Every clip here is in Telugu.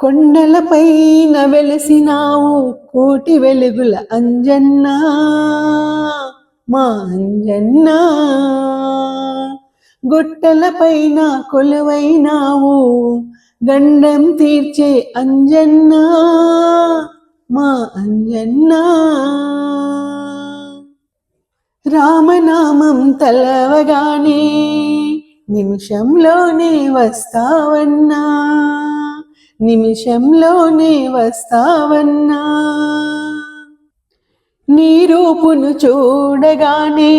కొండలపైన వెలసినావు కోటి వెలుగుల అంజన్నా, మా అంజన్నా. గుట్టలపైన కొలువైనావు గండం తీర్చే అంజన్నా, మా అంజన్నా. రామనామం తలవగానే నిమిషంలోనే వస్తావన్నా, నిమిషంలోనే వస్తావన్నా. నీ రూపును చూడగానే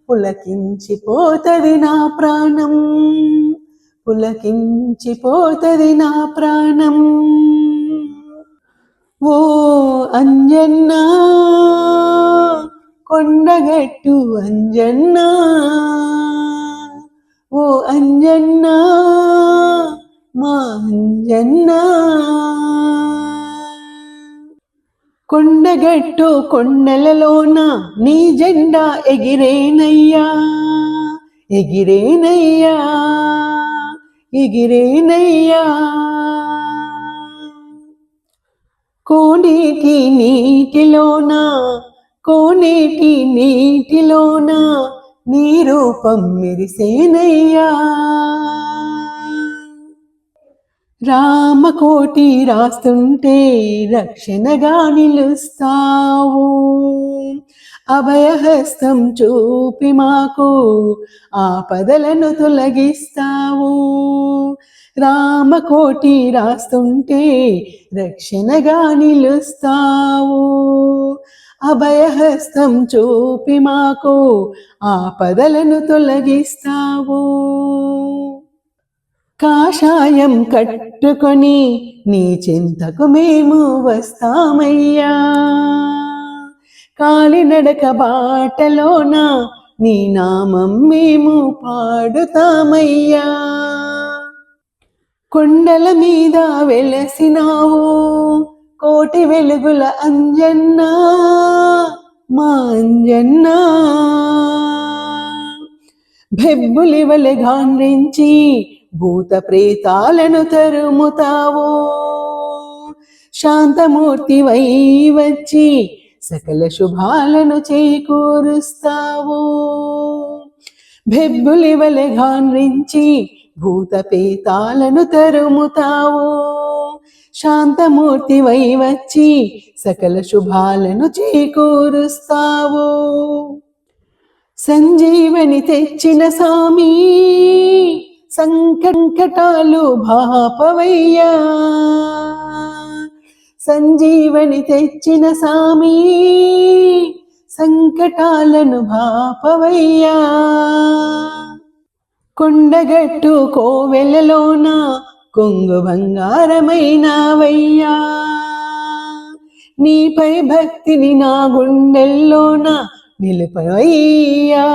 పులకించిపోతది నా ప్రాణం, పులకించిపోతది నా ప్రాణం. ఓ అంజన్నా, కొండగట్టు అంజన్నా, ఓ అంజన్నా, మా అంజన్నా. కొండగట్టు కొండలలోన నీ జెండా ఎగిరేనయ్యా, ఎగిరేనయ్యా, ఎగిరేనయ్యా. కోనేటి నీటిలోన, కోనేటి నీటిలోన నీ రూపం మెరిసేనయ్యా. రామకోటి రాస్తుంటే రక్షణగా నిలుస్తావు, అభయహస్తం చూపి మాకు ఆపదలను తొలగిస్తావు. రామకోటి రాస్తుంటే రక్షణగా నిలుస్తావు, అభయహస్తం చూపి మాకు ఆపదలను తొలగిస్తావు. కాషాయం కట్టుకొని నీ చింతకు మేము వస్తామయ్యా, కాలినడక బాటలోన నీ నామం మేము పాడుతామయ్యా. కొండల మీద వెలసినావు కోటి వెలుగుల అంజన్నా, మా అంజన్నా. బెబ్బులివలె గాండ్రించి భూత ప్రేతాలను తరుముతావు, శాంతమూర్తివై వచ్చి సకల శుభాలను చేకూరుస్తావు. బెబ్బులివలె గాండ్రించి భూత ప్రేతాలను తరుముతావు, శాంతమూర్తివై వచ్చి సకల శుభాలను చేకూరుస్తావు. సంజీవని తెచ్చిన సామి సంకటాలు భాపవయ్యా, సంజీవని తెచ్చిన సామి సంకటాలను భాపవయ్యా. కొండగట్టు కోవెలలోన కొంగు బంగారమైనవయ్యా, నీపై భక్తిని నా గుండెల్లోన నిలుపవయ్యా,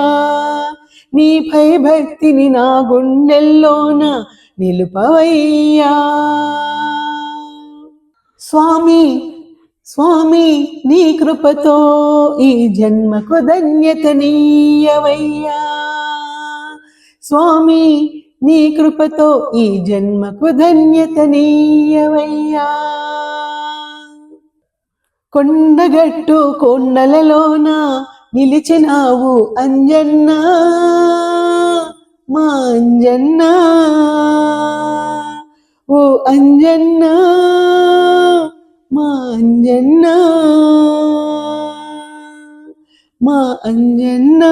నీపై భక్తిని నా గుండెల్లోన నిలుపవయ్యా. స్వామి స్వామి నీ కృపతో ఈ జన్మకు ధన్యతనీయవయ్యా, స్వామి నీ కృపతో ఈ జన్మకు ధన్యతనీయవయ్యా. కొండగట్టు కొండలలోన నిలిచినావు అంజన్నా, మా అంజన్నా, ఓ అంజన్నా, మా అంజన్నా, మా అంజన్నా.